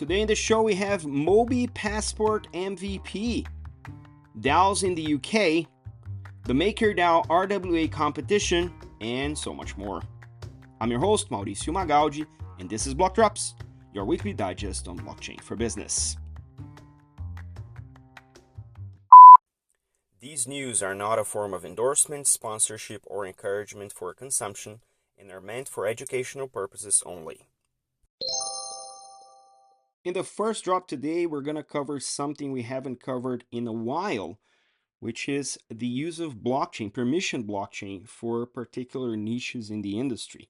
Today in the show we have MOBI Passport MVP, DAOs in the UK, the MakerDAO RWA Competition, and so much more. I'm your host, Mauricio Magaldi, and this is Blockdrops, your weekly digest on blockchain for business. These news are not a form of endorsement, sponsorship, or encouragement for consumption and are meant for educational purposes only. In the first drop today, we're going to cover something we haven't covered in a while, which is the use of blockchain, permission blockchain, for particular niches in the industry.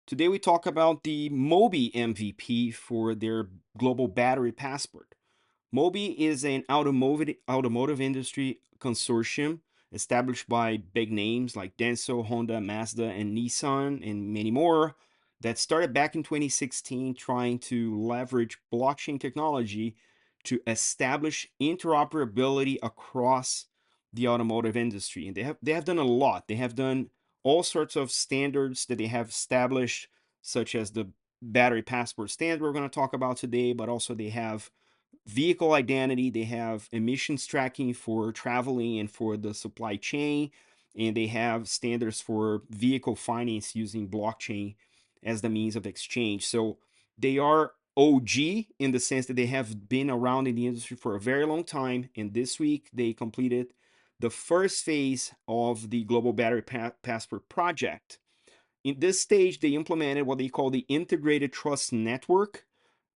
Today we talk about the MOBI MVP for their global battery passport. MOBI is an automotive industry consortium established by big names like Denso, Honda, Mazda, and Nissan, and many more, that started back in 2016 trying to leverage blockchain technology to establish interoperability across the automotive industry. And they have done a lot. They have done all sorts of standards that they have established, such as the battery passport standard we're going to talk about today, but also they have vehicle identity, they have emissions tracking for traveling and for the supply chain, and they have standards for vehicle finance using blockchain as the means of exchange. So they are OG in the sense that they have been around in the industry for a very long time, and this week they completed the first phase of the Global Battery Passport project. In this stage, they implemented what they call the Integrated Trust Network,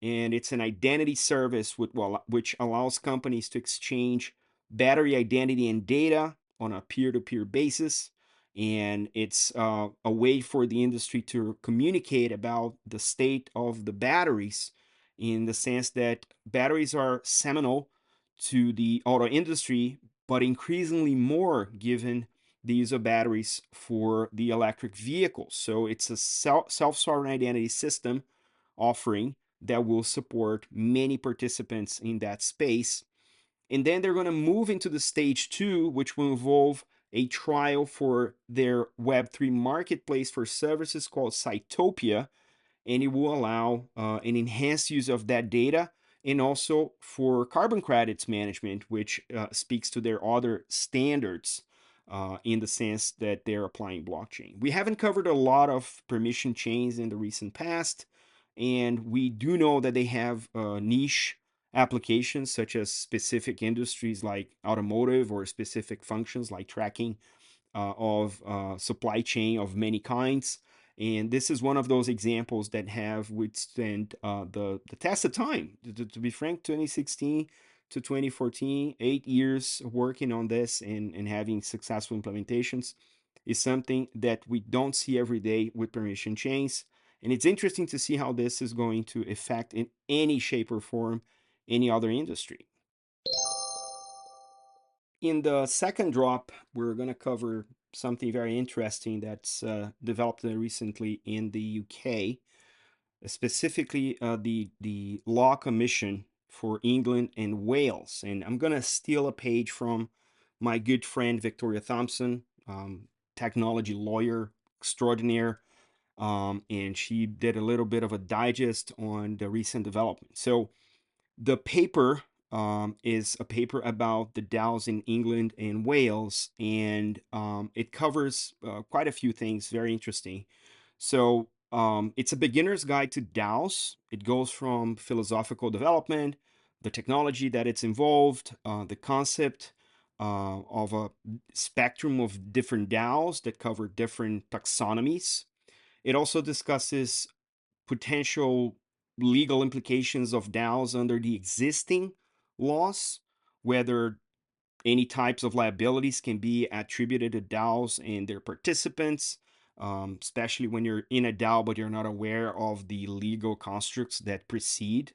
and it's an identity service which allows companies to exchange battery identity and data on a peer-to-peer basis. And it's a way for the industry to communicate about the state of the batteries, in the sense that batteries are seminal to the auto industry, but increasingly more given the use of batteries for the electric vehicles. So it's a self-sovereign identity system offering that will support many participants in that space. And then they're going to move into the stage 2, which will involve a trial for their Web3 marketplace for services called Sitopia, and it will allow an enhanced use of that data, and also for carbon credits management, which speaks to their other standards in the sense that they're applying blockchain. We haven't covered a lot of permission chains in the recent past, and we do know that they have niche applications such as specific industries like automotive, or specific functions like tracking of supply chain of many kinds. And this is one of those examples that have withstood the test of time. To be frank, 2016 to 2014, 8 years working on this and having successful implementations is something that we don't see every day with permission chains. And it's interesting to see how this is going to affect in any shape or form any other industry. In the second drop, we're going to cover something very interesting that's developed recently in the UK, specifically the Law Commission for England and Wales. And I'm going to steal a page from my good friend Victoria Thompson, technology lawyer extraordinaire, and she did a little bit of a digest on the recent development. So the paper is a paper about the DAOs in England and Wales, and it covers quite a few things very interesting. So it's a beginner's guide to DAOs. It goes from philosophical development, the technology that it's involved, the concept of a spectrum of different DAOs that cover different taxonomies. It also discusses potential legal implications of DAOs under the existing laws, whether any types of liabilities can be attributed to DAOs and their participants, especially when you're in a DAO but you're not aware of the legal constructs that precede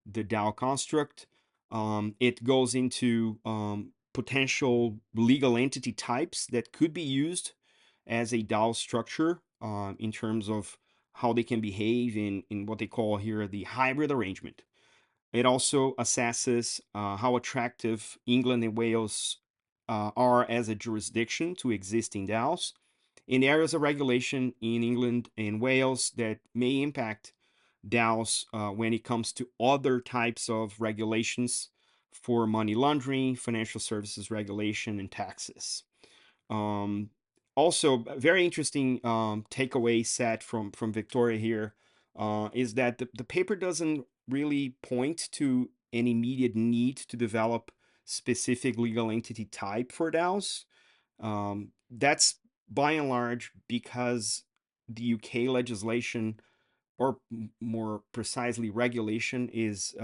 the DAO construct. It goes into potential legal entity types that could be used as a DAO structure in terms of how they can behave in what they call here the hybrid arrangement. It also assesses how attractive England and Wales are as a jurisdiction to existing DAOs in areas of regulation in England and Wales that may impact DAOs when it comes to other types of regulations for money laundering, financial services regulation, and taxes. Um, Also, a very interesting takeaway set from Victoria here is that the paper doesn't really point to an immediate need to develop specific legal entity type for DAOs. That's by and large because the UK legislation, or more precisely, regulation, is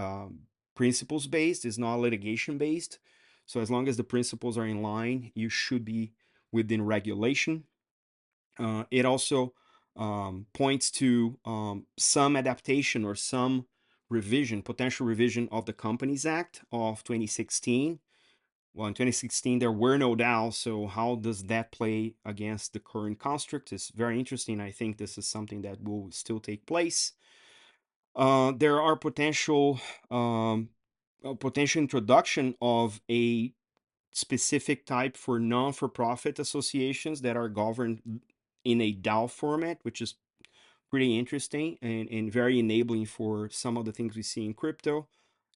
principles based, is not litigation based. So as long as the principles are in line, you should be within regulation. It also points to some adaptation or some revision, potential revision of the Companies Act of 2016. Well, in 2016, there were no DAOs, so how does that play against the current construct? It's very interesting. I think this is something that will still take place. There are potential introduction of a specific type for non-for-profit associations that are governed in a DAO format, which is pretty interesting and very enabling for some of the things we see in crypto.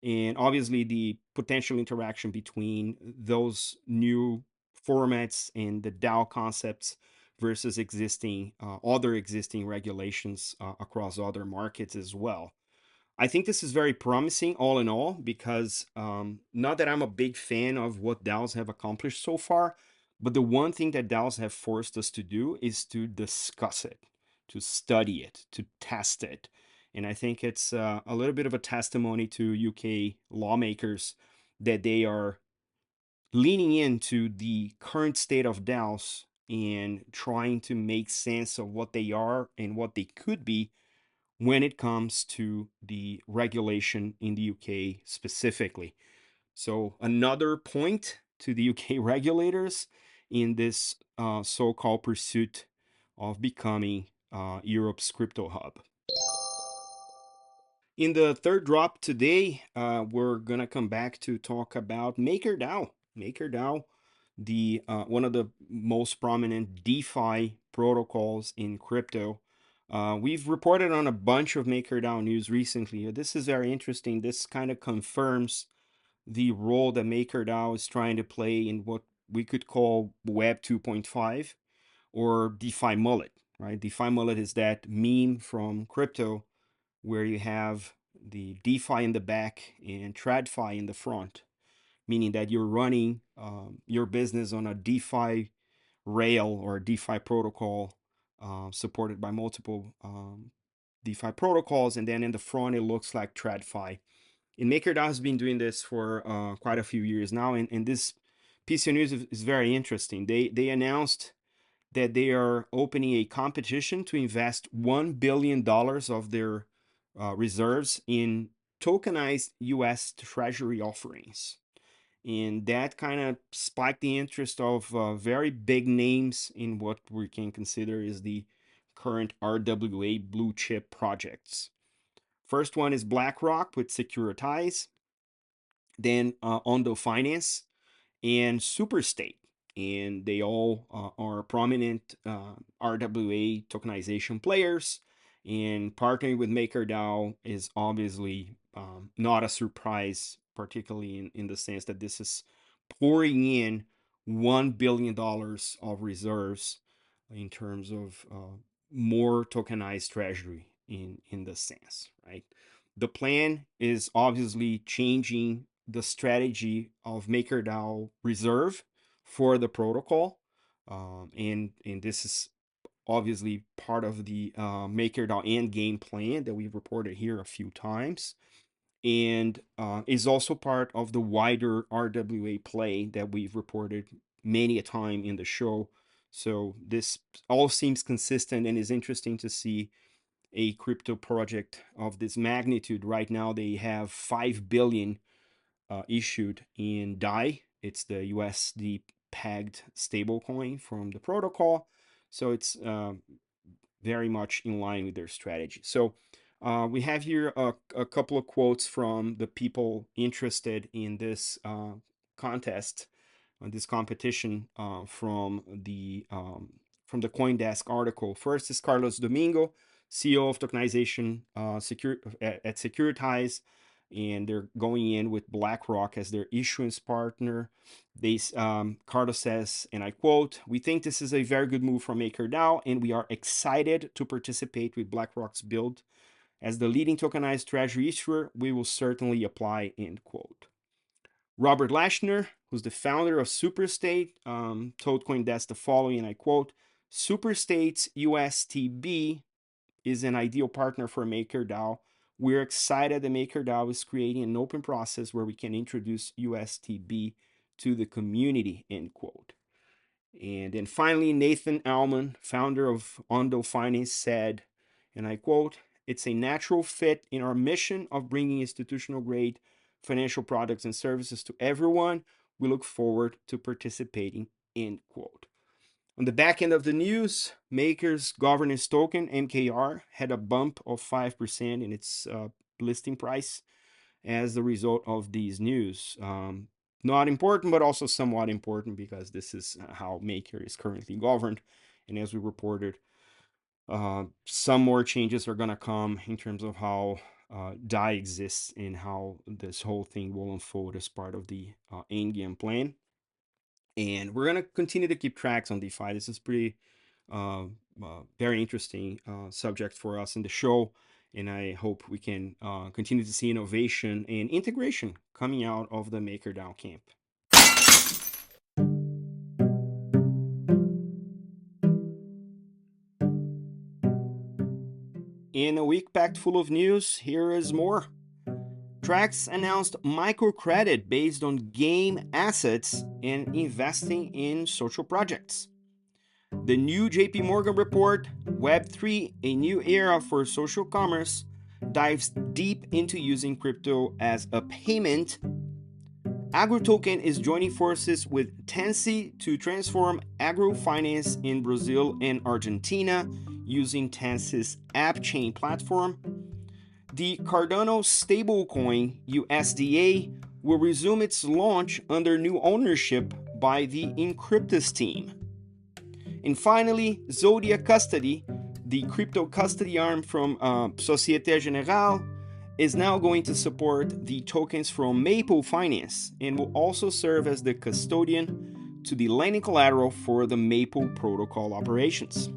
And obviously, the potential interaction between those new formats and the DAO concepts versus existing other existing regulations across other markets as well. I think this is very promising all in all because not that I'm a big fan of what DAOs have accomplished so far, but the one thing that DAOs have forced us to do is to discuss it, to study it, to test it. And I think it's a little bit of a testimony to UK lawmakers that they are leaning into the current state of DAOs and trying to make sense of what they are and what they could be when it comes to the regulation in the UK specifically. So, another point to the UK regulators in this so called pursuit of becoming Europe's crypto hub. In the third drop today, we're gonna come back to talk about MakerDAO. MakerDAO, the one of the most prominent DeFi protocols in crypto. We've reported on a bunch of MakerDAO news recently. This is very interesting. This kind of confirms the role that MakerDAO is trying to play in what we could call Web 2.5 or DeFi mullet, right? DeFi mullet is that meme from crypto where you have the DeFi in the back and TradFi in the front, meaning that you're running your business on a DeFi rail or DeFi protocol supported by multiple DeFi protocols, and then in the front it looks like TradFi. And MakerDAO has been doing this for quite a few years now, and this piece of news is very interesting. They announced that they are opening a competition to invest $1 billion of their reserves in tokenized US Treasury offerings. And that kind of spiked the interest of very big names in what we can consider is the current RWA blue chip projects. First one is BlackRock with Securitize, then Ondo Finance, and Superstate. And they all are prominent RWA tokenization players. And partnering with MakerDAO is obviously not a surprise, particularly in the sense that this is pouring in $1 billion of reserves in terms of more tokenized treasury in the sense, right? The plan is obviously changing the strategy of MakerDAO Reserve for the protocol. And this is obviously part of the MakerDAO end game plan that we've reported here a few times. And is also part of the wider RWA play that we've reported many a time in the show. So this all seems consistent and is interesting to see a crypto project of this magnitude. Right now, they have 5 billion issued in DAI. It's the USD pegged stablecoin from the protocol. So it's very much in line with their strategy. So we have here a couple of quotes from the people interested in this contest, this competition from the CoinDesk article. First is Carlos Domingo, CEO of tokenization at Securitize, and they're going in with BlackRock as their issuance partner. Cardo says, and I quote, "We think this is a very good move from MakerDAO, and we are excited to participate with BlackRock's build. As the leading tokenized treasury issuer, we will certainly apply," end quote. Robert Lashner, who's the founder of Superstate, told CoinDesk the following, and I quote, "Superstate's USTB is an ideal partner for MakerDAO. We're excited that MakerDAO is creating an open process where we can introduce USTB to the community," end quote. And then finally, Nathan Alman, founder of Agro-Finance, said, and I quote, "It's a natural fit in our mission of bringing institutional grade financial products and services to everyone. We look forward to participating," end quote. On the back end of the news, Maker's governance token, MKR, had a bump of 5% in its listing price as the result of these news. Not important, but also somewhat important because this is how Maker is currently governed. And as we reported, some more changes are going to come in terms of how DAI exists and how this whole thing will unfold as part of the endgame plan. And we're going to continue to keep tracks on DeFi. This is pretty very interesting subject for us in the show. And I hope we can continue to see innovation and integration coming out of the MakerDAO camp. In a week packed full of news, here is more. Trexx announced microcredit based on game assets and investing in social projects. The new JP Morgan report, Web3, a new era for social commerce, dives deep into using crypto as a payment. Agrotoken is joining forces with Tanssi to transform Agro-Finance in Brazil and Argentina using Tanssi's app chain platform. The Cardano stablecoin USDA will resume its launch under new ownership by the Encryptus team. And finally, Zodia Custody, the crypto custody arm from Societe Generale, is now going to support the tokens from MOBI Finance and will also serve as the custodian to the lending collateral for the MOBI protocol operations.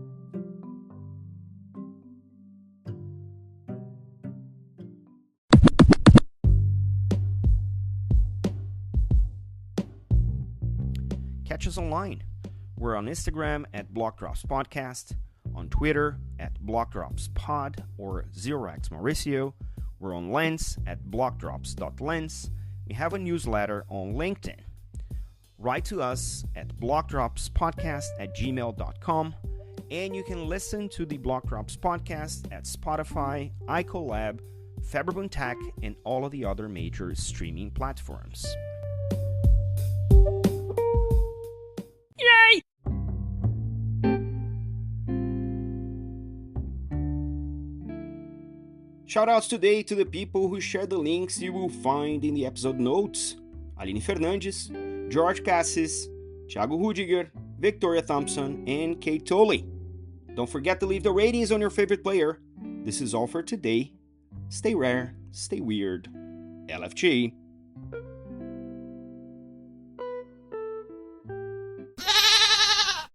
Catch us online. We're on Instagram at blockdropspodcast, on Twitter at blockdropspod or 0x Mauricio. We're on Lens at blockdrops.lens. We have a newsletter on LinkedIn. Write to us at blockdropspodcast@gmail.com, and you can listen to the Blockdrops podcast at Spotify, iColab, Faberbun Tech, and all of the other major streaming platforms. Yay! Shoutouts today to the people who shared the links you will find in the episode notes. Aline Fernandes, George Cassis, Thiago Rudiger, Victoria Thompson, and Kate Tolley. Don't forget to leave the ratings on your favorite player. This is all for today. Stay rare, stay weird. LFG.